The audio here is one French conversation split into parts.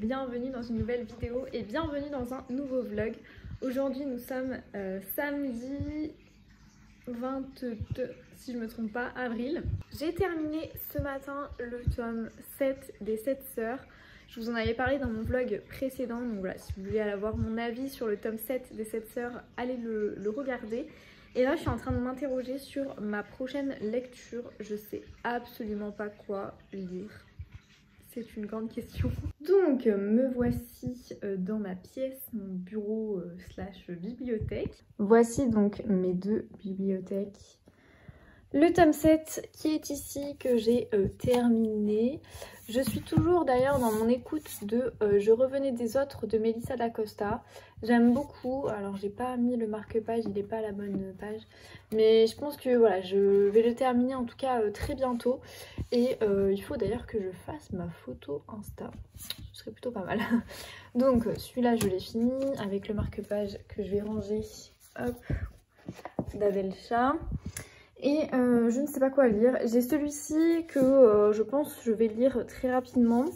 bienvenue dans une nouvelle vidéo et bienvenue dans un nouveau vlog. Aujourd'hui nous sommes samedi 22, si je ne me trompe pas, avril. J'ai terminé ce matin le tome 7 des 7 sœurs. Je vous en avais parlé dans mon vlog précédent, donc voilà, si vous voulez aller avoir mon avis sur le tome 7 des 7 sœurs, allez le regarder. Et là je suis en train de m'interroger sur ma prochaine lecture, je sais absolument pas quoi lire. C'est une grande question. Donc me voici dans ma pièce, mon bureau slash bibliothèque. Voici donc mes deux bibliothèques. Le tome 7 qui est ici, que j'ai terminé. Je suis toujours d'ailleurs dans mon écoute de Je revenais des autres de Melissa d'Acosta. J'aime beaucoup, alors j'ai pas mis le marque-page, il n'est pas à la bonne page. Mais je pense que voilà, je vais le terminer en tout cas très bientôt. Et il faut d'ailleurs que je fasse ma photo Insta. Ce serait plutôt pas mal. Donc celui-là je l'ai fini avec le marque-page que je vais ranger, hop, d'Adelcha. Et je ne sais pas quoi lire. J'ai celui-ci que je pense que je vais lire très rapidement.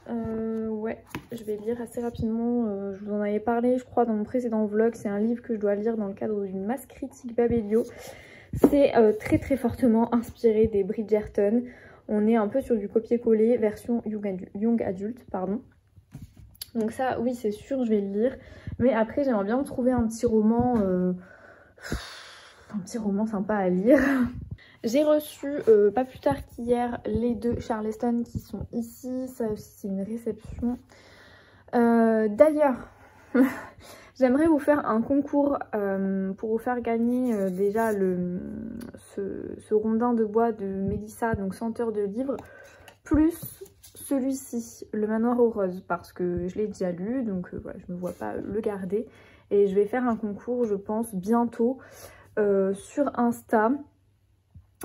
Ouais, je vais lire assez rapidement. Je vous en avais parlé, je crois, dans mon précédent vlog. C'est un livre que je dois lire dans le cadre d'une masse critique Babelio. C'est très très fortement inspiré des Bridgerton. On est un peu sur du copier-coller version young adulte, pardon. Donc ça, oui, c'est sûr, je vais le lire. Mais après, j'aimerais bien trouver un petit roman sympa à lire. J'ai reçu pas plus tard qu'hier les deux Charleston qui sont ici. Ça aussi c'est une réception. D'ailleurs, j'aimerais vous faire un concours pour vous faire gagner déjà ce rondin de bois de Melissa, donc senteur de livres, plus celui-ci, le manoir aux roses, parce que je l'ai déjà lu, donc voilà, je ne me vois pas le garder. Et je vais faire un concours, je pense, bientôt sur Insta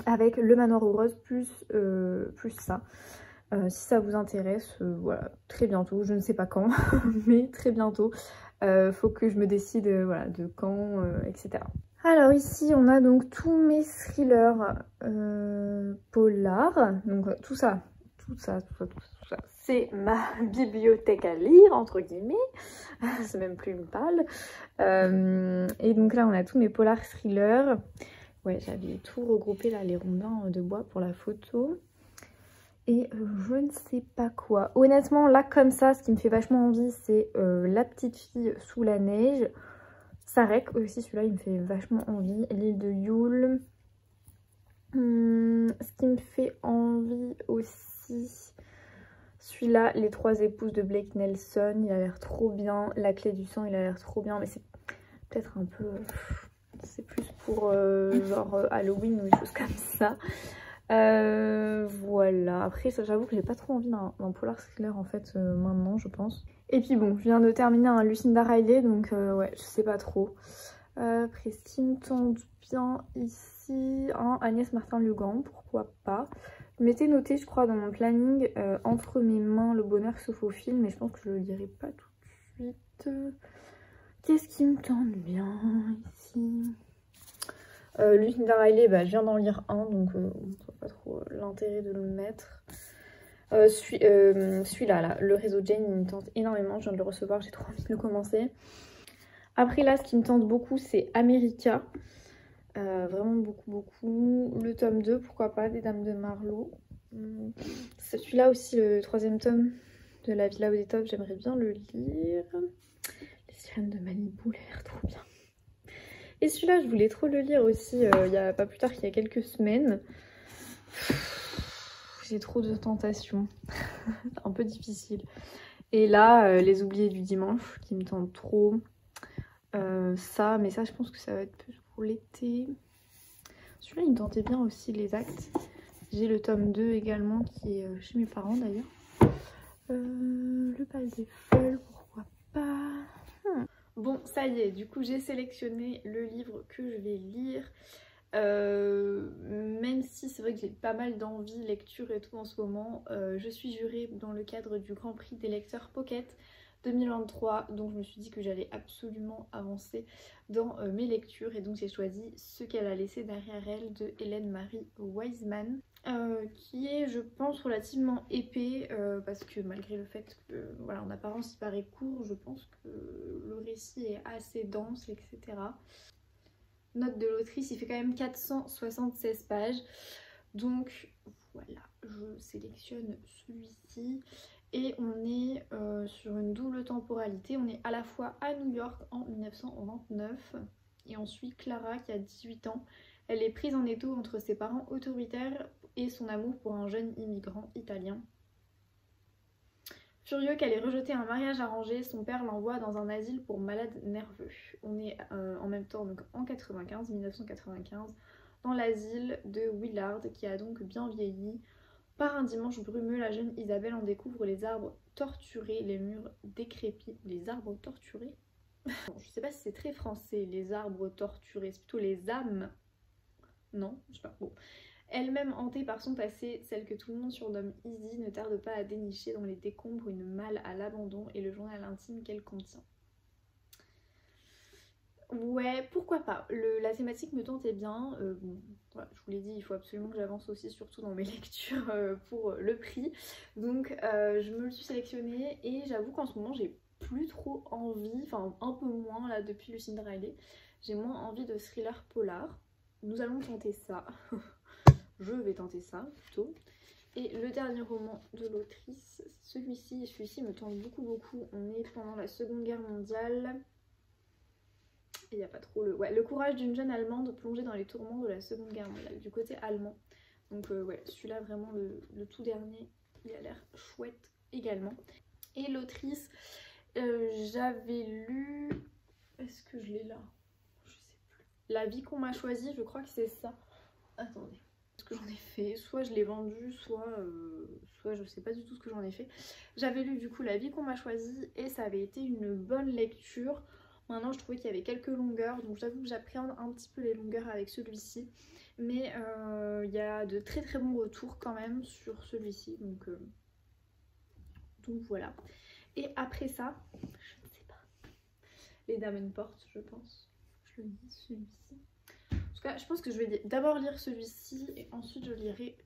avec le manoir aux roses plus ça. Si ça vous intéresse, voilà, très bientôt, je ne sais pas quand, mais très bientôt. Faut que je me décide voilà, de quand, etc. Alors ici, on a donc tous mes thrillers polars. Donc tout ça. C'est ma bibliothèque à lire, entre guillemets. C'est même plus une palle. Et donc là, on a tous mes polars thrillers. Ouais, j'avais tout regroupé là, les rondins de bois pour la photo. Et je ne sais pas quoi. Honnêtement, là, comme ça, ce qui me fait vachement envie, c'est La petite fille sous la neige. Sarek aussi, celui-là, il me fait vachement envie. L'île de Yule. Ce qui me fait envie aussi, celui-là, Les trois épouses de Blake Nelson, il a l'air trop bien. La clé du sang, il a l'air trop bien, mais c'est peut-être un peu... c'est plus pour genre Halloween ou des choses comme ça. Voilà, après j'avoue que j'ai pas trop envie d'un polar thriller en fait maintenant, je pense. Et puis bon, je viens de terminer un Lucinda Riley, donc ouais, je sais pas trop. Après, ce qui me tente bien ici, un Agnès Martin-Lugan, pourquoi pas. Je m'étais noté, je crois, dans mon planning Entre mes mains, le bonheur sauf au film, mais je pense que je le dirai pas tout de suite. Qu'est-ce qui me tente bien ici? Lucinda Riley, bah, je viens d'en lire un, donc on ne voit pas trop l'intérêt de le mettre. Celui-là, là, Le réseau Jane, il me tente énormément, je viens de le recevoir, j'ai trop envie de le commencer. Après là, ce qui me tente beaucoup, c'est America. Vraiment beaucoup. Le tome 2, pourquoi pas, des Dames de Marlowe. Celui-là aussi, le troisième tome de La Villa aux Étoffes, j'aimerais bien le lire. Les Sirènes de Malibu, l'air trop bien. Et celui-là, je voulais trop le lire aussi, il y a pas plus tard qu'il y a quelques semaines. J'ai trop de tentations. C'est un peu difficile. Et là, Les Oubliés du dimanche, qui me tentent trop. Ça, mais ça, je pense que ça va être plus pour l'été. Celui-là, il me tentait bien aussi, Les Actes. J'ai le tome 2 également, qui est chez mes parents d'ailleurs. Le bal des folles, pourquoi pas. Bon, ça y est, du coup j'ai sélectionné le livre que je vais lire. Même si c'est vrai que j'ai pas mal d'envie, lecture et tout en ce moment. Je suis jurée dans le cadre du Grand Prix des lecteurs Pocket 2023, donc je me suis dit que j'allais absolument avancer dans mes lectures et donc j'ai choisi Ce qu'elle a laissé derrière elle de Hélène Marie Wiseman. qui est je pense relativement épais parce que malgré le fait que voilà, en apparence il paraît court, je pense que le récit est assez dense, etc. Note de l'autrice, il fait quand même 476 pages, donc voilà, je sélectionne celui-ci. Et on est sur une double temporalité, on est à la fois à New York en 1929 et on suit Clara qui a 18 ans. Elle est prise en étau entre ses parents autoritaires et son amour pour un jeune immigrant italien. Furieux qu'elle ait rejeté un mariage arrangé, son père l'envoie dans un asile pour malades nerveux. On est en même temps donc en 1995, dans l'asile de Willard qui a donc bien vieilli. Par un dimanche brumeux, la jeune Isabelle en découvre les arbres torturés, les murs décrépits. Les arbres torturés? Bon, je sais pas si c'est très français, les arbres torturés, c'est plutôt les âmes. Non, je sais pas. Bon. Elle-même hantée par son passé, celle que tout le monde surnomme Izzy ne tarde pas à dénicher dans les décombres une malle à l'abandon et le journal intime qu'elle contient. Ouais, pourquoi pas. La thématique me tentait bien. Bon, voilà, je vous l'ai dit, il faut absolument que j'avance aussi, surtout dans mes lectures pour le prix. Donc je me le suis sélectionnée et j'avoue qu'en ce moment j'ai plus trop envie, enfin un peu moins là depuis Lucinda Riley, j'ai moins envie de thriller polar. Nous allons tenter ça. Je vais tenter ça plutôt. Et le dernier roman de l'autrice, celui-ci me tente beaucoup. On est pendant la Seconde Guerre mondiale. Il n'y a pas trop le courage d'une jeune Allemande plongée dans les tourments de la Seconde Guerre mondiale, du côté allemand. Donc ouais, celui-là vraiment le tout dernier, il a l'air chouette également. Et l'autrice, j'avais lu... Est-ce que je l'ai là? Je sais plus. La vie qu'on m'a choisie, je crois que c'est ça. Attendez. Ce que j'en ai fait, soit je l'ai vendu, soit je sais pas du tout ce que j'en ai fait. J'avais lu du coup La vie qu'on m'a choisie et ça avait été une bonne lecture. Maintenant je trouvais qu'il y avait quelques longueurs, donc j'avoue que j'appréhende un petit peu les longueurs avec celui-ci. Mais il y a de très bons retours quand même sur celui-ci, donc voilà. Et après ça, je ne sais pas, Les Davenport je pense, je le lis celui-ci. En tout cas, je pense que je vais d'abord lire celui-ci et ensuite je lirai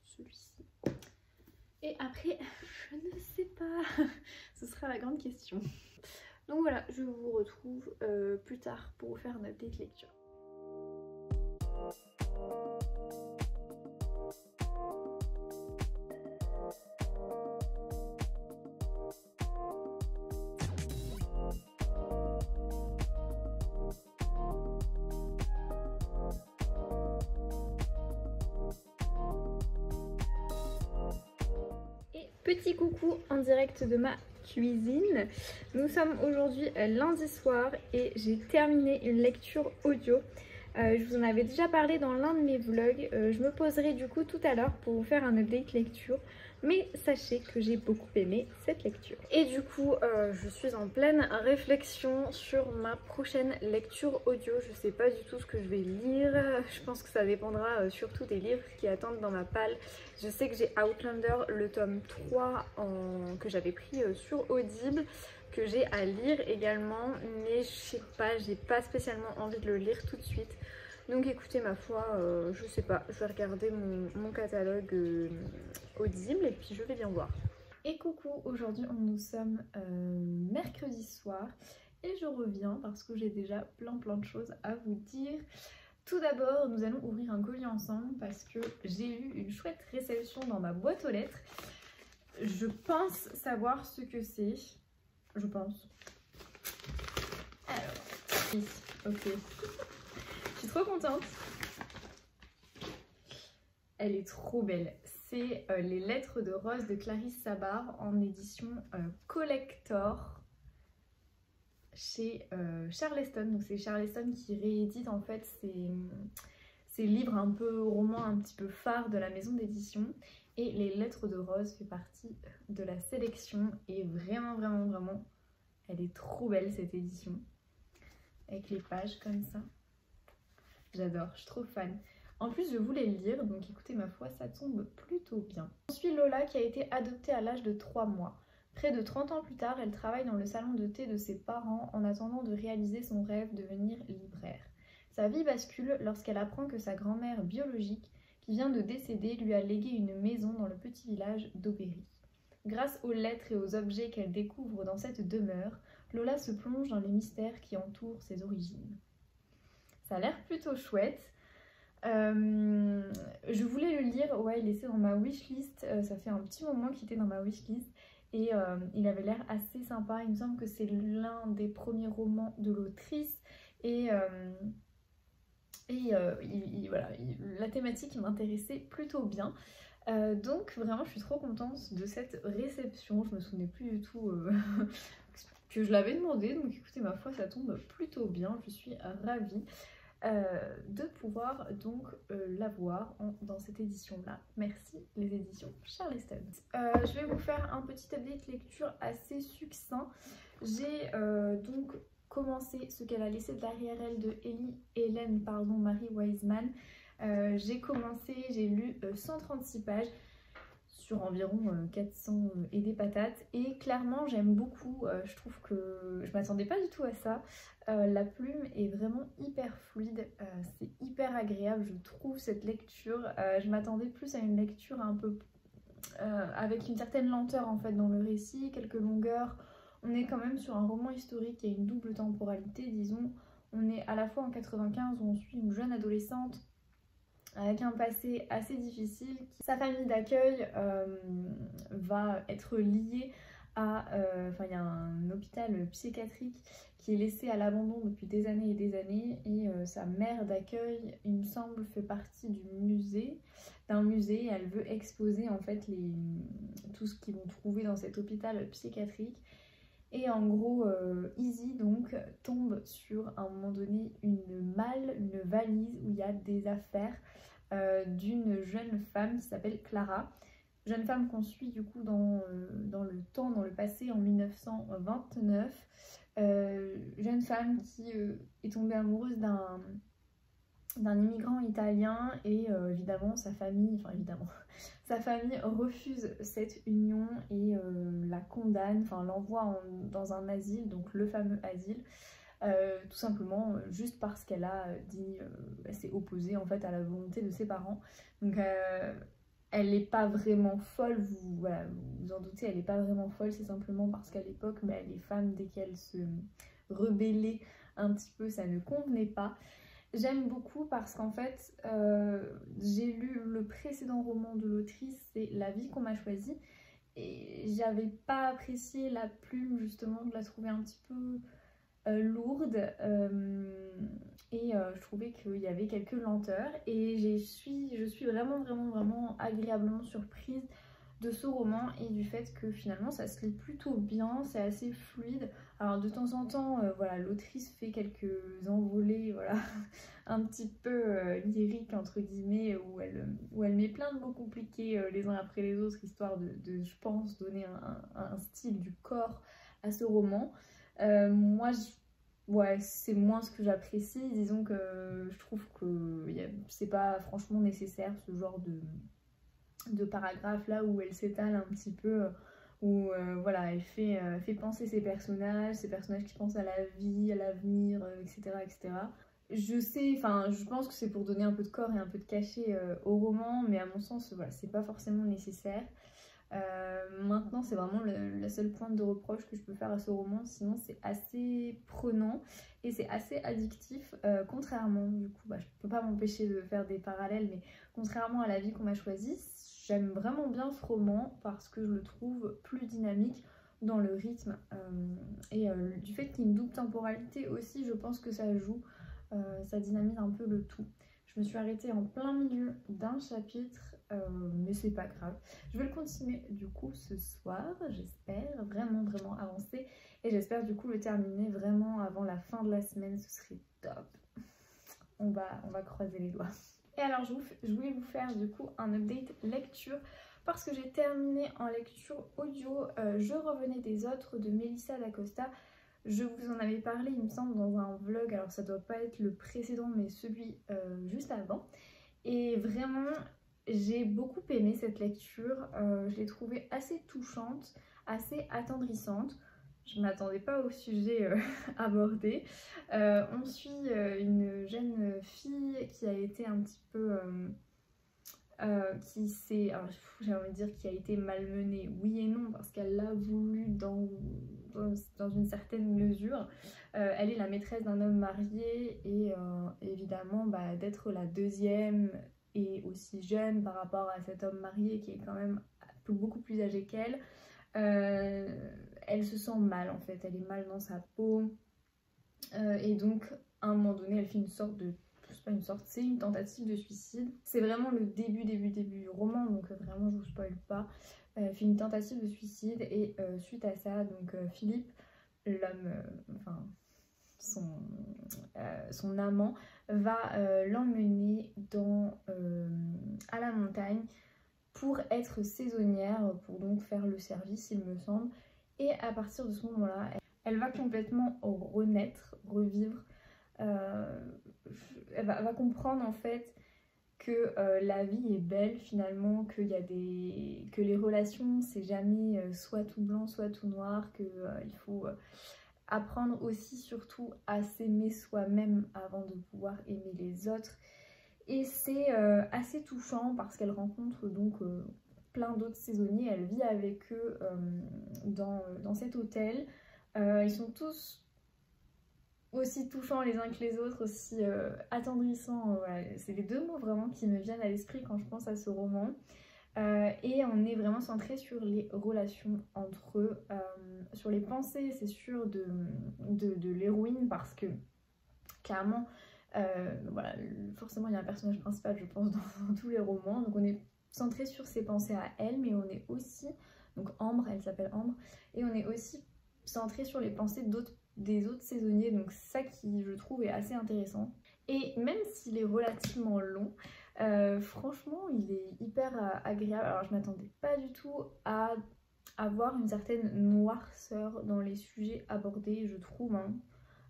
celui-ci. Et après, je ne sais pas, ce sera la grande question. Donc voilà, je vous retrouve plus tard pour vous faire un update lecture. Petit coucou en direct de ma cuisine. Nous sommes aujourd'hui lundi soir et j'ai terminé une lecture audio. Je vous en avais déjà parlé dans l'un de mes vlogs. Je me poserai du coup tout à l'heure pour vous faire un update lecture. Mais sachez que j'ai beaucoup aimé cette lecture. Et du coup, je suis en pleine réflexion sur ma prochaine lecture audio. Je sais pas du tout ce que je vais lire. Je pense que ça dépendra surtout des livres qui attendent dans ma palle. Je sais que j'ai Outlander, le tome 3 que j'avais pris sur Audible, que j'ai à lire également. Mais je sais pas, j'ai pas spécialement envie de le lire tout de suite. Donc écoutez, ma foi, je sais pas, je vais regarder mon catalogue Audible et puis je vais bien voir. Et coucou, aujourd'hui nous sommes mercredi soir et je reviens parce que j'ai déjà plein de choses à vous dire. Tout d'abord, nous allons ouvrir un colis ensemble parce que j'ai eu une chouette réception dans ma boîte aux lettres. Je pense savoir ce que c'est, je pense. Alors, ok. Je suis trop contente. Elle est trop belle. C'est les lettres de Rose de Clarisse Sabart en édition collector chez Charleston. Donc c'est Charleston qui réédite en fait ces livres un peu romans, un petit peu phares de la maison d'édition. Et les lettres de Rose fait partie de la sélection. Et vraiment, elle est trop belle cette édition. Avec les pages comme ça. J'adore, je suis trop fan. En plus, je voulais le lire, donc écoutez, ma foi, ça tombe plutôt bien. Ensuite, Lola qui a été adoptée à l'âge de 3 mois. Près de 30 ans plus tard, elle travaille dans le salon de thé de ses parents en attendant de réaliser son rêve de devenir libraire. Sa vie bascule lorsqu'elle apprend que sa grand-mère biologique, qui vient de décéder, lui a légué une maison dans le petit village d'Aubéry. Grâce aux lettres et aux objets qu'elle découvre dans cette demeure, Lola se plonge dans les mystères qui entourent ses origines. Ça a l'air plutôt chouette. Je voulais le lire, ouais, il était dans ma wishlist, ça fait un petit moment qu'il était dans ma wishlist et il avait l'air assez sympa. Il me semble que c'est l'un des premiers romans de l'autrice et voilà, la thématique m'intéressait plutôt bien. Donc vraiment je suis trop contente de cette réception. Je me souvenais plus du tout que je l'avais demandé, donc écoutez, ma foi, ça tombe plutôt bien. Je suis ravie de pouvoir donc l'avoir dans cette édition là. Merci les éditions Charleston. Je vais vous faire un petit update lecture assez succinct. J'ai donc commencé Ce qu'elle a laissé derrière elle de Hélène Marie Wiseman. J'ai commencé, j'ai lu 136 pages sur environ 400 et des patates, et clairement j'aime beaucoup. Je trouve que je m'attendais pas du tout à ça. La plume est vraiment hyper fluide, c'est hyper agréable je trouve cette lecture. Je m'attendais plus à une lecture un peu avec une certaine lenteur en fait dans le récit, quelques longueurs. On est quand même sur un roman historique qui a une double temporalité, disons. On est à la fois en 95 où on suit une jeune adolescente avec un passé assez difficile. Sa famille d'accueil va être liée à... il y a un hôpital psychiatrique qui est laissé à l'abandon depuis des années et des années, et sa mère d'accueil, il me semble, fait partie d'un musée, et elle veut exposer en fait tout ce qu'ils vont trouver dans cet hôpital psychiatrique. Et en gros, Izzy donc tombe sur à un moment donné une valise où il y a des affaires d'une jeune femme qui s'appelle Clara. Jeune femme qu'on suit du coup dans le passé, en 1929. Jeune femme qui est tombée amoureuse d'un immigrant italien, et évidemment sa famille refuse cette union et la condamne, l'envoie dans un asile, donc le fameux asile, tout simplement juste parce qu'elle a dit, elle s'est opposée en fait à la volonté de ses parents. Donc elle n'est pas vraiment folle, vous en doutez, elle n'est pas vraiment folle, c'est simplement parce qu'à l'époque, les femmes, dès qu'elles se rebellaient un petit peu, ça ne convenait pas. J'aime beaucoup parce qu'en fait, j'ai lu le précédent roman de l'autrice, c'est La vie qu'on m'a choisie, et j'avais pas apprécié la plume, justement, je la trouvais un petit peu lourde, et je trouvais qu'il y avait quelques lenteurs, et je suis vraiment agréablement surprise de ce roman et du fait que finalement ça se lit plutôt bien, c'est assez fluide. Alors de temps en temps, l'autrice fait quelques envolées, un petit peu lyriques entre guillemets, où elle met plein de mots compliqués les uns après les autres, histoire de je pense, donner un style du corps à ce roman. Moi, c'est moins ce que j'apprécie. Disons que je trouve que c'est pas franchement nécessaire ce genre de paragraphe là où elle s'étale un petit peu, où elle fait penser ses personnages qui pensent à la vie, à l'avenir, etc., etc. Je pense que c'est pour donner un peu de corps et un peu de cachet au roman, mais à mon sens, c'est pas forcément nécessaire. Maintenant, c'est vraiment la seule pointe de reproche que je peux faire à ce roman, sinon c'est assez prenant et c'est assez addictif, contrairement, du coup, je peux pas m'empêcher de faire des parallèles, mais contrairement à La vie qu'on m'a choisie, j'aime vraiment bien ce roman parce que je le trouve plus dynamique dans le rythme, et du fait qu'il y ait une double temporalité aussi, je pense que ça joue, ça dynamise un peu le tout. Je me suis arrêtée en plein milieu d'un chapitre, mais c'est pas grave. Je vais le continuer du coup ce soir, j'espère vraiment avancer, et j'espère du coup le terminer vraiment avant la fin de la semaine, ce serait top. On va croiser les doigts. Et alors je voulais vous faire du coup un update lecture parce que j'ai terminé en lecture audio Je revenais des autres de Melissa d'Acosta. Je vous en avais parlé, il me semble, dans un vlog, alors ça doit pas être le précédent mais celui juste avant. Et vraiment, j'ai beaucoup aimé cette lecture, je l'ai trouvée assez touchante, assez attendrissante. Je ne m'attendais pas au sujet abordé. On suit une jeune fille qui a été un petit peu j'ai envie de dire qui a été malmenée, oui et non, parce qu'elle l'a voulu dans une certaine mesure. Elle est la maîtresse d'un homme marié et évidemment d'être la deuxième et aussi jeune par rapport à cet homme marié qui est quand même beaucoup plus âgé qu'elle. Elle se sent mal en fait, elle est mal dans sa peau et donc à un moment donné elle fait une sorte de... c'est pas une sorte, c'est une tentative de suicide. C'est vraiment le début du roman, donc vraiment je vous spoil pas. Elle fait une tentative de suicide et suite à ça, donc Philippe, l'homme, enfin son amant, va l'emmener à la montagne pour être saisonnière, pour donc faire le service il me semble. Et à partir de ce moment-là, elle va complètement renaître, revivre. Elle va comprendre en fait que la vie est belle finalement, que les relations c'est jamais soit tout blanc soit tout noir, qu'il faut apprendre aussi surtout à s'aimer soi-même avant de pouvoir aimer les autres. Et c'est assez touchant parce qu'elle rencontre donc plein d'autres saisonniers, elle vit avec eux dans cet hôtel. Ils sont tous aussi touchants les uns que les autres, aussi attendrissants. Voilà. C'est les deux mots vraiment qui me viennent à l'esprit quand je pense à ce roman. Et on est vraiment centré sur les relations entre eux, sur les pensées, c'est sûr, de l'héroïne, parce que clairement, voilà, forcément il y a un personnage principal, je pense, dans tous les romans, donc on est centré sur ses pensées à elle, mais on est aussi, donc Ambre, elle s'appelle Ambre, et on est aussi centré sur les pensées des autres saisonniers, donc ça qui je trouve est assez intéressant. Et même s'il est relativement long, franchement il est hyper agréable. Alors je m'attendais pas du tout à avoir une certaine noirceur dans les sujets abordés, je trouve, hein.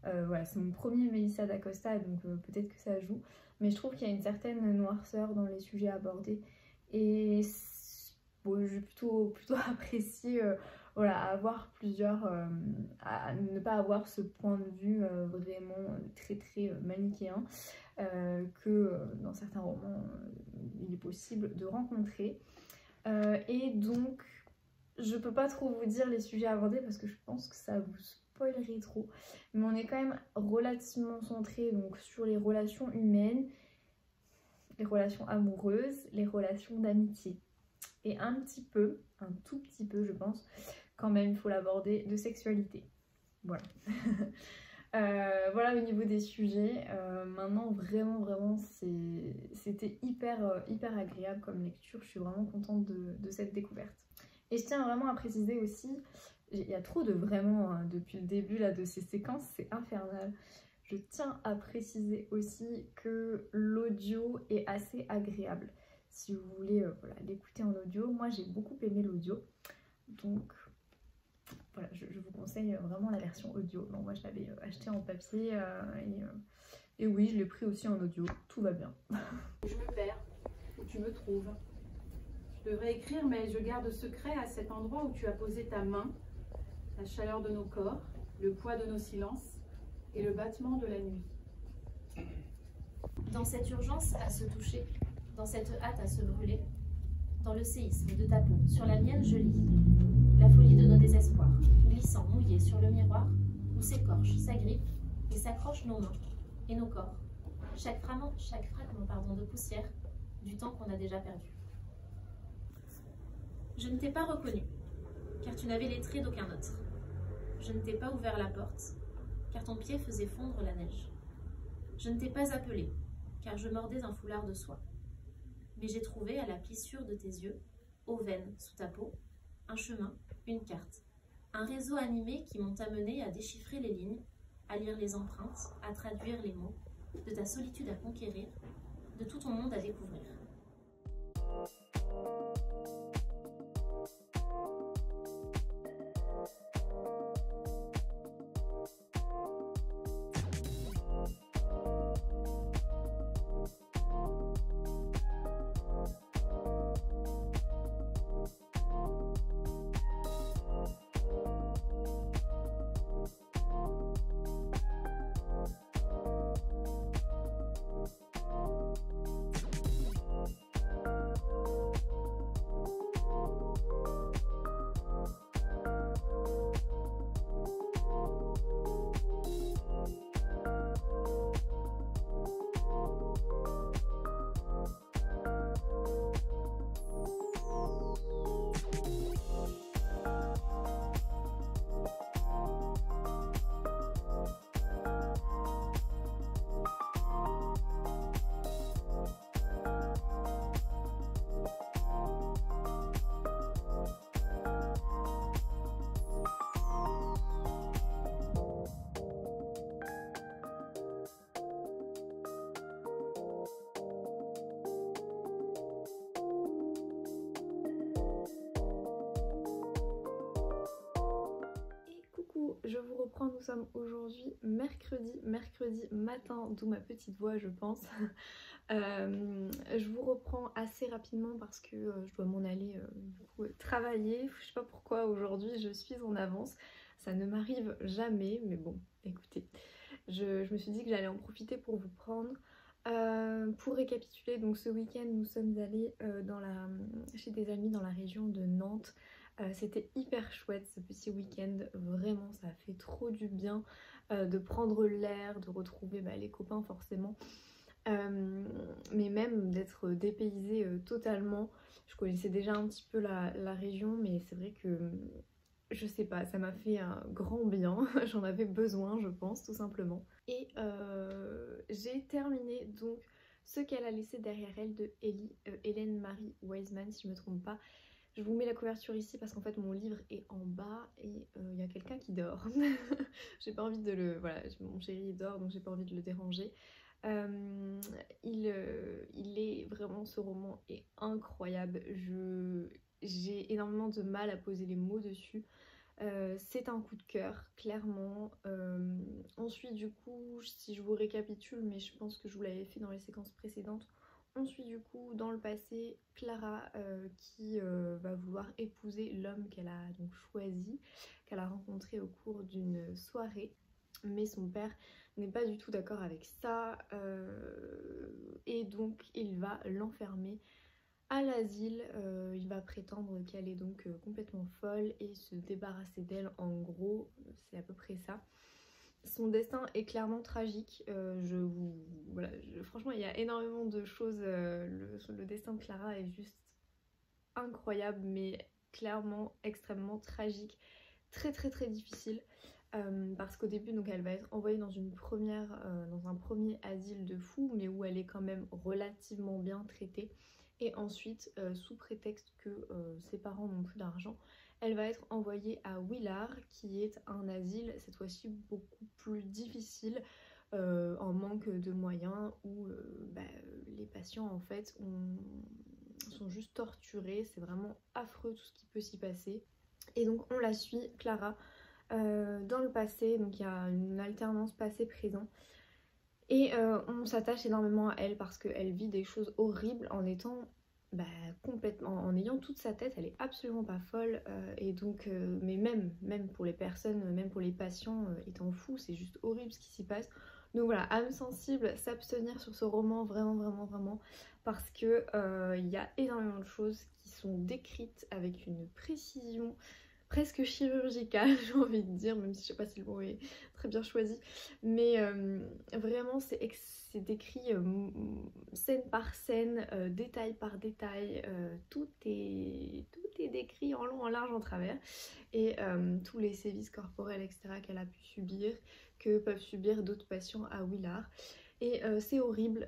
Voilà, c'est mon premier Melissa d'Acosta, donc peut-être que ça joue, mais je trouve qu'il y a une certaine noirceur dans les sujets abordés et bon, j'ai plutôt apprécié voilà, avoir à ne pas avoir ce point de vue vraiment très manichéen que dans certains romans il est possible de rencontrer. Et donc je peux pas trop vous dire les sujets abordés parce que je pense que ça vous spoilerait trop, mais on est quand même relativement centré donc sur les relations humaines, les relations amoureuses, les relations d'amitié et un tout petit peu je pense quand même, il faut l'aborder, de sexualité. Voilà. Voilà au niveau des sujets. Maintenant vraiment c'était hyper agréable comme lecture, je suis vraiment contente de cette découverte. Et je tiens vraiment à préciser aussi, il y a trop de vraiment hein, depuis le début là, de ces séquences, c'est infernal. Je tiens à préciser aussi que l'audio est assez agréable. Si vous voulez voilà, l'écouter en audio, moi j'ai beaucoup aimé l'audio. Donc voilà, je vous conseille vraiment la version audio. Bon, moi je l'avais acheté en papier et oui, je l'ai pris aussi en audio. Tout va bien. Je me perds, où tu me trouves. Je devrais écrire, mais je garde secret à cet endroit où tu as posé ta main, la chaleur de nos corps, le poids de nos silences et le battement de la nuit. Dans cette urgence à se toucher, dans cette hâte à se brûler, dans le séisme de ta peau, sur la mienne je lis la folie de nos désespoirs, glissant, mouillé sur le miroir, où s'écorchent, s'agrippent et s'accrochent nos mains et nos corps, chaque fragment de poussière du temps qu'on a déjà perdu. Je ne t'ai pas reconnu, car tu n'avais les traits d'aucun autre. Je ne t'ai pas ouvert la porte, car ton pied faisait fondre la neige. Je ne t'ai pas appelé, car je mordais un foulard de soie. Mais j'ai trouvé à la plissure de tes yeux, aux veines sous ta peau, un chemin, une carte, un réseau animé qui m'ont amené à déchiffrer les lignes, à lire les empreintes, à traduire les mots, de ta solitude à conquérir, de tout ton monde à découvrir. je vous reprends, nous sommes aujourd'hui mercredi matin, d'où ma petite voix je pense. Je vous reprends assez rapidement parce que je dois m'en aller travailler. Je sais pas pourquoi aujourd'hui je suis en avance, ça ne m'arrive jamais, mais bon écoutez, je me suis dit que j'allais en profiter pour vous prendre. Pour récapituler, donc ce week-end nous sommes allés chez des amis dans la région de Nantes. C'était hyper chouette ce petit week-end, vraiment ça a fait trop du bien de prendre l'air, de retrouver les copains forcément, mais même d'être dépaysée totalement. Je connaissais déjà un petit peu la région, mais c'est vrai que je sais pas, ça m'a fait un grand bien, j'en avais besoin je pense tout simplement. Et j'ai terminé donc Ce qu'elle a laissé derrière elle de Hélène Marie Wiseman si je me trompe pas. Je vous mets la couverture ici parce qu'en fait mon livre est en bas et il y a quelqu'un qui dort. J'ai pas envie de le... Voilà, mon chéri dort donc j'ai pas envie de le déranger. Il est vraiment, ce roman est incroyable. J'ai énormément de mal à poser les mots dessus. C'est un coup de cœur, clairement. On suit du coup, si je vous récapitule, mais je pense que je vous l'avais fait dans les séquences précédentes, on suit du coup dans le passé Clara qui va vouloir épouser l'homme qu'elle a donc choisi, qu'elle a rencontré au cours d'une soirée. Mais son père n'est pas du tout d'accord avec ça et donc il va l'enfermer à l'asile. Il va prétendre qu'elle est donc complètement folle et se débarrasser d'elle, en gros c'est à peu près ça. Son destin est clairement tragique, franchement il y a énormément de choses, le destin de Clara est juste incroyable mais clairement extrêmement tragique, très difficile. Parce qu'au début donc elle va être envoyée dans un premier asile de fous, mais où elle est quand même relativement bien traitée. Et ensuite, sous prétexte que ses parents n'ont plus d'argent, elle va être envoyée à Willard, qui est un asile cette fois-ci beaucoup plus difficile, en manque de moyens, où les patients en fait sont juste torturés. C'est vraiment affreux tout ce qui peut s'y passer. Et donc on la suit, Clara, dans le passé, donc il y a une alternance passé-présent. Et on s'attache énormément à elle parce qu'elle vit des choses horribles en étant complètement, en ayant toute sa tête. Elle est absolument pas folle et donc mais même pour les personnes, même pour les patients étant fous, c'est juste horrible ce qui s'y passe. Donc voilà, âme sensible, s'abstenir sur ce roman, vraiment parce que il y a énormément de choses qui sont décrites avec une précision presque chirurgicale, j'ai envie de dire, même si je sais pas si le mot est très bien choisi, mais vraiment c'est décrit scène par scène, détail par détail, tout est décrit en long, en large, en travers, et tous les sévices corporels etc. qu'elle a pu subir, que peuvent subir d'autres patients à Willard. Et c'est horrible,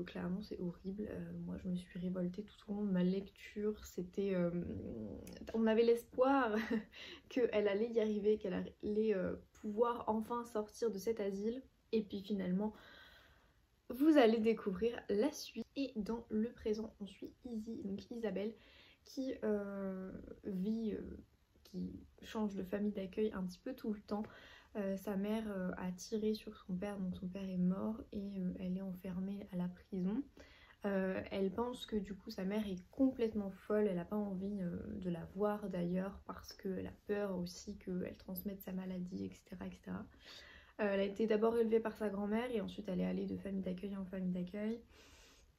clairement c'est horrible. Moi je me suis révoltée tout au long de ma lecture. C'était, on avait l'espoir qu'elle allait y arriver, qu'elle allait pouvoir enfin sortir de cet asile. Et puis finalement, vous allez découvrir la suite. Et dans le présent, on suit Izzy, donc Isabelle, qui qui change de famille d'accueil un petit peu tout le temps. Sa mère a tiré sur son père, donc son père est mort et elle est enfermée à la prison. Elle pense que du coup sa mère est complètement folle, elle n'a pas envie de la voir d'ailleurs parce qu'elle a peur aussi qu'elle transmette sa maladie, etc. Elle a été d'abord élevée par sa grand-mère et ensuite elle est allée de famille d'accueil en famille d'accueil.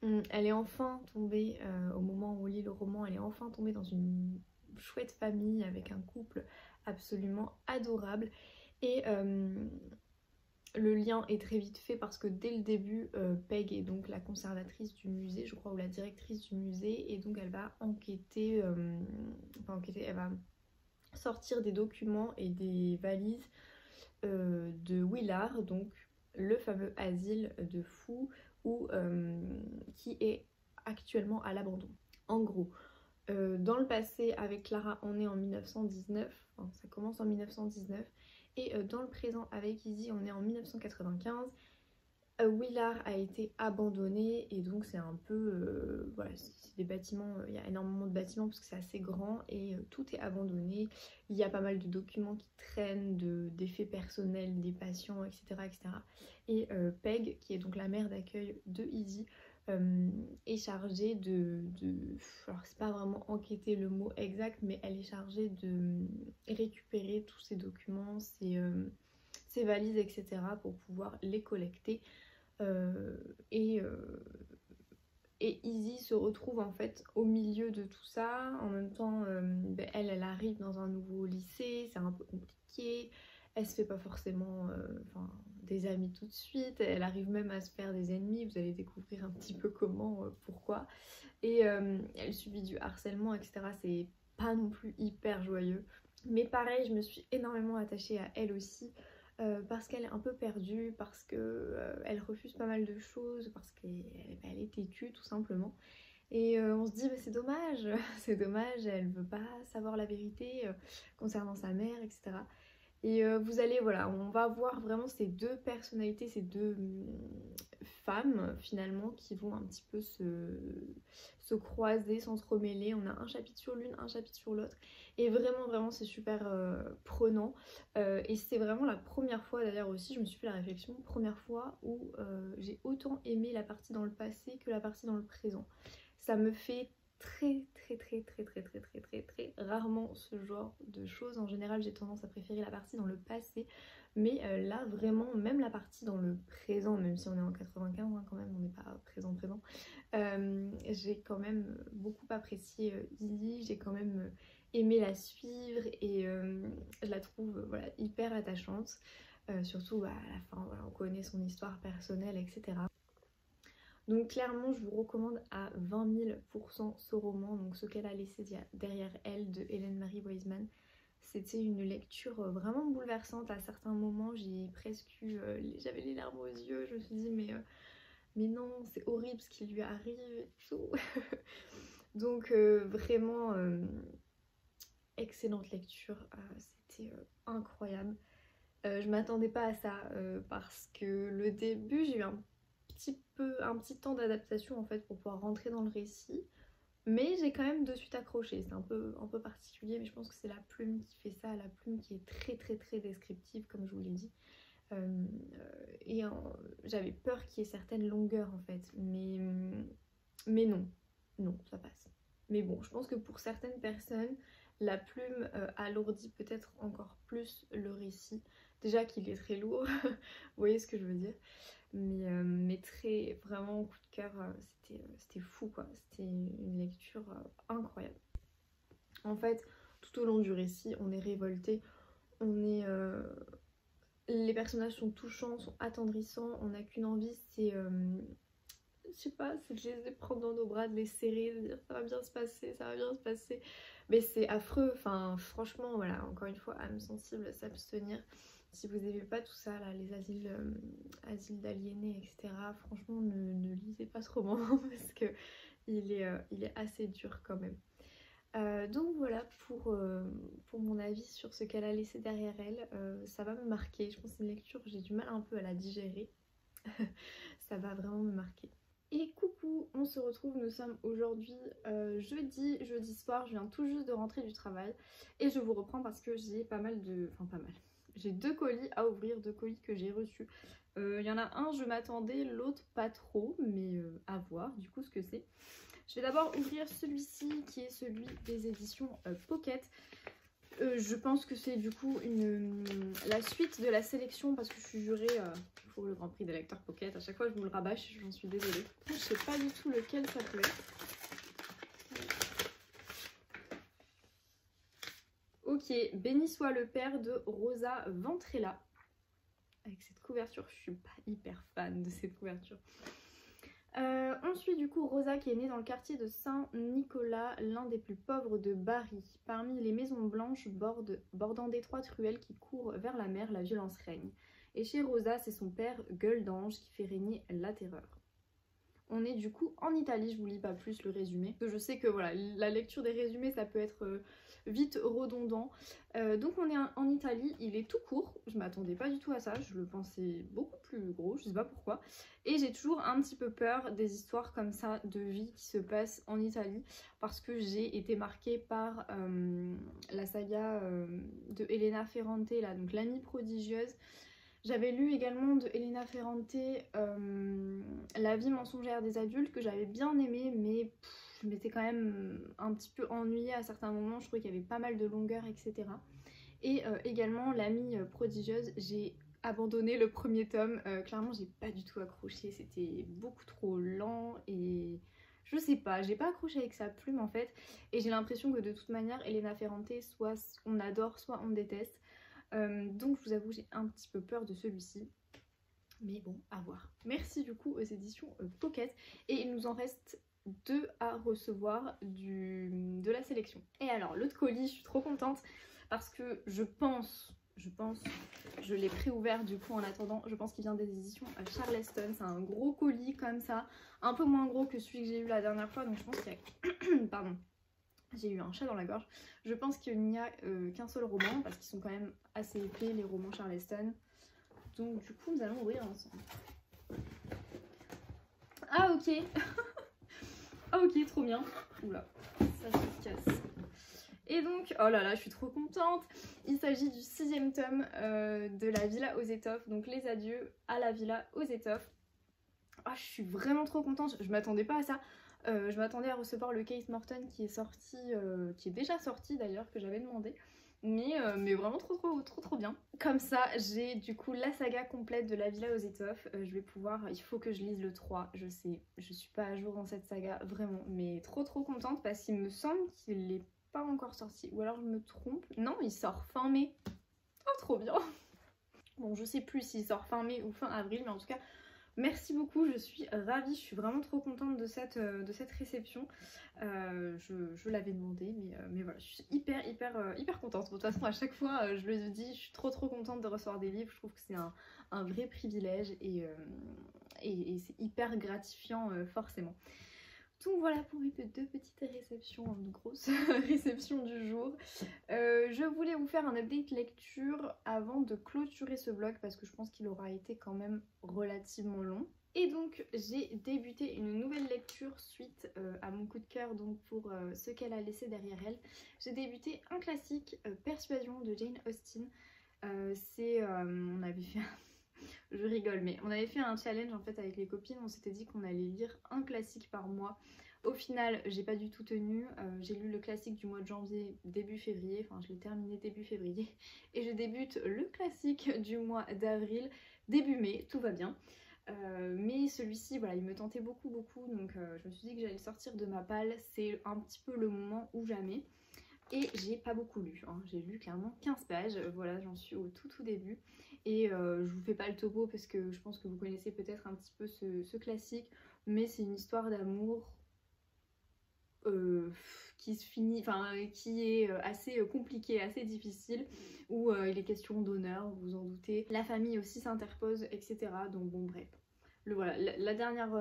Elle est enfin tombée, au moment où on lit le roman, elle est enfin tombée dans une chouette famille avec un couple absolument adorable. Et le lien est très vite fait parce que dès le début, Peg est donc la conservatrice du musée, je crois, ou la directrice du musée, et donc elle va enquêter, elle va sortir des documents et des valises de Willard, donc le fameux asile de fous qui est actuellement à l'abandon. En gros, dans le passé avec Clara, on est en 1919, enfin, ça commence en 1919. Et dans le présent avec Izzy, on est en 1995. Willard a été abandonné et donc c'est un peu, voilà, c'est des bâtiments, il y a énormément de bâtiments parce que c'est assez grand et tout est abandonné. Il y a pas mal de documents qui traînent, des faits personnels des patients, etc. etc. Et Peg, qui est donc la mère d'accueil de Izzy, est chargée alors c'est pas vraiment enquêter le mot exact, mais elle est chargée de récupérer tous ces documents, ses valises, etc. pour pouvoir les collecter. Euh, et, euh, et Izzy se retrouve en fait au milieu de tout ça. En même temps, elle arrive dans un nouveau lycée, c'est un peu compliqué. Elle se fait pas forcément des amis tout de suite. Elle arrive même à se faire des ennemis. Vous allez découvrir un petit peu comment, pourquoi. Et elle subit du harcèlement, etc. C'est pas non plus hyper joyeux. Mais pareil, je me suis énormément attachée à elle aussi. Parce qu'elle est un peu perdue, parce qu'elle refuse pas mal de choses, parce qu'elle est têtue tout simplement. Et on se dit bah, c'est dommage, c'est dommage, elle veut pas savoir la vérité concernant sa mère, etc. Et vous allez, voilà, on va voir vraiment ces deux personnalités, ces deux femmes finalement qui vont un petit peu se croiser, s'entremêler. On a un chapitre sur l'une, un chapitre sur l'autre. Et vraiment c'est super prenant. Et c'est vraiment la première fois d'ailleurs aussi, je me suis fait la réflexion, première fois où j'ai autant aimé la partie dans le passé que la partie dans le présent. Ça me fait très rarement ce genre de choses. En général j'ai tendance à préférer la partie dans le passé, mais là vraiment même la partie dans le présent, même si on est en 95 hein, quand même, on n'est pas présent, j'ai quand même beaucoup apprécié Izzy, j'ai quand même aimé la suivre et je la trouve voilà, hyper attachante, surtout à la fin voilà, on connaît son histoire personnelle, etc. Donc clairement je vous recommande à 20 000% ce roman, donc ce qu'elle a laissé derrière elle de Hélène Marie Wiseman. C'était une lecture vraiment bouleversante à certains moments, j'ai presque eu, j'avais les larmes aux yeux, je me suis dit mais non c'est horrible ce qui lui arrive et tout. Donc vraiment excellente lecture, c'était incroyable. Je m'attendais pas à ça parce que le début j'ai eu un petit temps d'adaptation en fait pour pouvoir rentrer dans le récit, mais j'ai quand même de suite accroché. C'est un peu particulier, mais je pense que c'est la plume qui fait ça, la plume qui est très descriptive comme je vous l'ai dit. Et j'avais peur qu'il y ait certaines longueurs en fait, mais non ça passe. Mais bon, je pense que pour certaines personnes la plume alourdit peut-être encore plus le récit, déjà qu'il est très lourd vous voyez ce que je veux dire, mais très vraiment coup de cœur, c'était fou quoi, c'était une lecture incroyable. En fait tout au long du récit on est révolté, les personnages sont touchants, sont attendrissants, on n'a qu'une envie, c'est je sais pas, c'est de les prendre dans nos bras, de les serrer, de dire ça va bien se passer, ça va bien se passer. Mais c'est affreux, enfin franchement voilà, encore une fois, âme sensible, s'abstenir. Si vous n'aimez pas tout ça là, les asiles d'aliénés, etc. Franchement ne lisez pas ce roman parce que il est assez dur quand même. Donc voilà pour mon avis sur ce qu'elle a laissé derrière elle. Ça va me marquer, je pense que c'est une lecture, j'ai du mal un peu à la digérer. Ça va vraiment me marquer. Et coucou, on se retrouve, nous sommes aujourd'hui jeudi soir, je viens tout juste de rentrer du travail et je vous reprends parce que j'ai j'ai 2 colis à ouvrir, 2 colis que j'ai reçus. Il y en a un, je m'attendais, l'autre pas trop, mais à voir du coup ce que c'est. Je vais d'abord ouvrir celui-ci qui est celui des éditions Pocket. Je pense que c'est du coup la suite de la sélection parce que je suis jurée pour le Grand Prix des lecteurs Pocket. À chaque fois je vous le rabâche, j'en suis désolée. Je sais pas du tout lequel ça peut être. Ok, Béni soit le père de Rosa Ventrella. Avec cette couverture, je suis pas hyper fan de cette couverture. On suit du coup Rosa qui est née dans le quartier de Saint-Nicolas, l'un des plus pauvres de Bari. Parmi les maisons blanches bordant d'étroites ruelles qui courent vers la mer, la violence règne. Et chez Rosa, c'est son père, Gueule d'Ange, qui fait régner la terreur. On est du coup en Italie, je vous lis pas plus le résumé. Je sais que voilà, la lecture des résumés ça peut être vite redondant. Donc on est en Italie, il est tout court, je m'attendais pas du tout à ça, je le pensais beaucoup plus gros, je sais pas pourquoi. Et j'ai toujours un petit peu peur des histoires comme ça de vie qui se passent en Italie parce que j'ai été marquée par la saga de Elena Ferrante, là, donc l'amie prodigieuse. J'avais lu également de Elena Ferrante La vie mensongère des adultes que j'avais bien aimé, mais je m'étais quand même un petit peu ennuyée à certains moments, je trouvais qu'il y avait pas mal de longueur, etc. Et également l'amie prodigieuse, j'ai abandonné le premier tome, clairement j'ai pas du tout accroché, c'était beaucoup trop lent et je sais pas, j'ai pas accroché avec sa plume en fait, et j'ai l'impression que de toute manière Elena Ferrante, soit on adore soit on déteste. Donc je vous avoue j'ai un petit peu peur de celui-ci, mais bon, à voir. Merci du coup aux éditions Pocket, et il nous en reste 2 à recevoir de la sélection. Et alors l'autre colis, je suis trop contente parce que je l'ai préouvert du coup en attendant, je pense qu'il vient des éditions Charleston. C'est un gros colis comme ça, un peu moins gros que celui que j'ai eu la dernière fois, donc je pense qu'il y a... Pardon. J'ai eu un chat dans la gorge. Je pense qu'il n'y a qu'un seul roman parce qu'ils sont quand même assez épais les romans Charleston. Donc du coup nous allons ouvrir ensemble. Ah ok. Ah ok, trop bien. Oula, ça se casse. Et donc, oh là là, je suis trop contente. Il s'agit du 6e tome de la Villa aux Étoffes. Donc les adieux à la Villa aux Étoffes. Ah, je suis vraiment trop contente. Je m'attendais pas à ça. Je m'attendais à recevoir le Case Morton qui est sorti, qui est déjà sorti d'ailleurs, que j'avais demandé. Mais vraiment trop bien. Comme ça, j'ai du coup la saga complète de la Villa aux Étoffes. Je vais pouvoir, il faut que je lise le 3, je sais. Je suis pas à jour dans cette saga, vraiment. Mais trop contente parce qu'il me semble qu'il est pas encore sorti. Ou alors je me trompe. Non, il sort fin mai. Oh, trop bien. Bon, je sais plus s'il sort fin mai ou fin avril, mais en tout cas... Merci beaucoup, je suis ravie, je suis vraiment trop contente de cette réception. Je l'avais demandé, mais voilà, je suis hyper contente. De toute façon, à chaque fois, je le dis, je suis trop contente de recevoir des livres. Je trouve que c'est un vrai privilège et c'est hyper gratifiant forcément. Donc voilà pour mes 2 petites réceptions, une grosse réception du jour. Je voulais vous faire un update lecture avant de clôturer ce vlog parce que je pense qu'il aura été quand même relativement long. Et donc j'ai débuté une nouvelle lecture suite à mon coup de cœur donc pour ce qu'elle a laissé derrière elle. J'ai débuté un classique, Persuasion de Jane Austen. On avait fait je rigole, mais on avait fait un challenge en fait avec les copines, on s'était dit qu'on allait lire un classique par mois. Au final, j'ai pas du tout tenu, j'ai lu le classique du mois de janvier début février, enfin je l'ai terminé début février, et je débute le classique du mois d'avril début mai, tout va bien. Mais celui-ci, voilà, il me tentait beaucoup, donc je me suis dit que j'allais sortir de ma palle, c'est un petit peu le moment ou jamais. Et j'ai pas beaucoup lu, hein. J'ai lu clairement 15 pages, voilà, j'en suis au tout début. Et je vous fais pas le topo parce que je pense que vous connaissez peut-être un petit peu ce classique, mais c'est une histoire d'amour qui se finit, enfin qui est assez compliquée, assez difficile, où il est question d'honneur, vous vous en doutez. La famille aussi s'interpose, etc. Donc bon, bref. Voilà, la dernière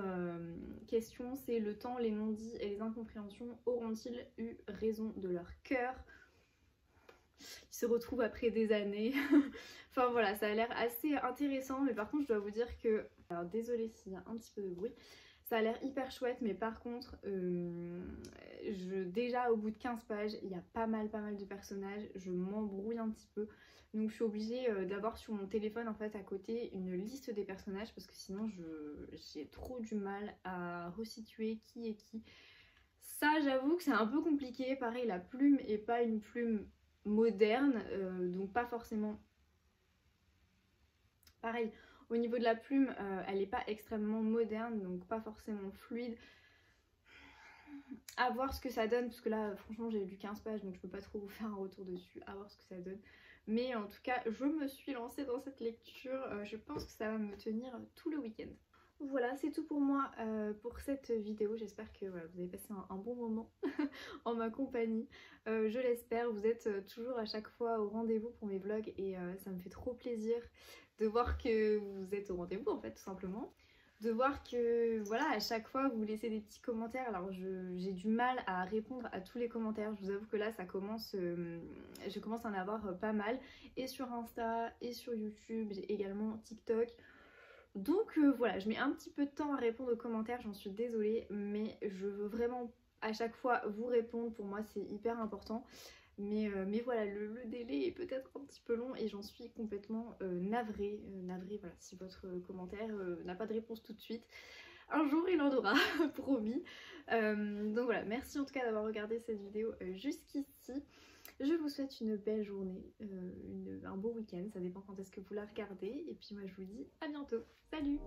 question, c'est: le temps, les non-dits et les incompréhensions auront-ils eu raison de leur cœur? Ils se retrouvent après des années. Enfin voilà, ça a l'air assez intéressant, mais par contre je dois vous dire que... Alors désolée s'il y a un petit peu de bruit. Ça a l'air hyper chouette, mais par contre, déjà au bout de 15 pages, il y a pas mal de personnages, je m'embrouille un petit peu. Donc je suis obligée d'avoir sur mon téléphone en fait à côté une liste des personnages parce que sinon j'ai trop du mal à resituer qui est qui. Ça j'avoue que c'est un peu compliqué. Pareil, la plume est pas une plume moderne, donc pas forcément... Pareil, au niveau de la plume, elle n'est pas extrêmement moderne, donc pas forcément fluide. À voir ce que ça donne, parce que là franchement j'ai lu 15 pages donc je peux pas trop vous faire un retour dessus, à voir ce que ça donne. Mais en tout cas je me suis lancée dans cette lecture, je pense que ça va me tenir tout le week-end. Voilà, c'est tout pour moi pour cette vidéo. J'espère que voilà, vous avez passé un bon moment en ma compagnie. Je l'espère, vous êtes toujours à chaque fois au rendez-vous pour mes vlogs et ça me fait trop plaisir de voir que vous êtes au rendez-vous en fait, tout simplement. de voir que voilà, à chaque fois vous laissez des petits commentaires. Alors j'ai du mal à répondre à tous les commentaires, je vous avoue que là ça commence, je commence à en avoir pas mal, et sur Insta et sur YouTube, j'ai également TikTok. Donc voilà, je mets un petit peu de temps à répondre aux commentaires, j'en suis désolée, mais je veux vraiment à chaque fois vous répondre, pour moi c'est hyper important. Mais voilà, le délai est peut-être un petit peu long et j'en suis complètement navrée. Navrée, voilà, si votre commentaire n'a pas de réponse tout de suite. Un jour il en aura, promis. Donc voilà, merci en tout cas d'avoir regardé cette vidéo jusqu'ici. Je vous souhaite une belle journée, un beau week-end, ça dépend quand est-ce que vous la regardez. Et puis moi je vous dis à bientôt. Salut!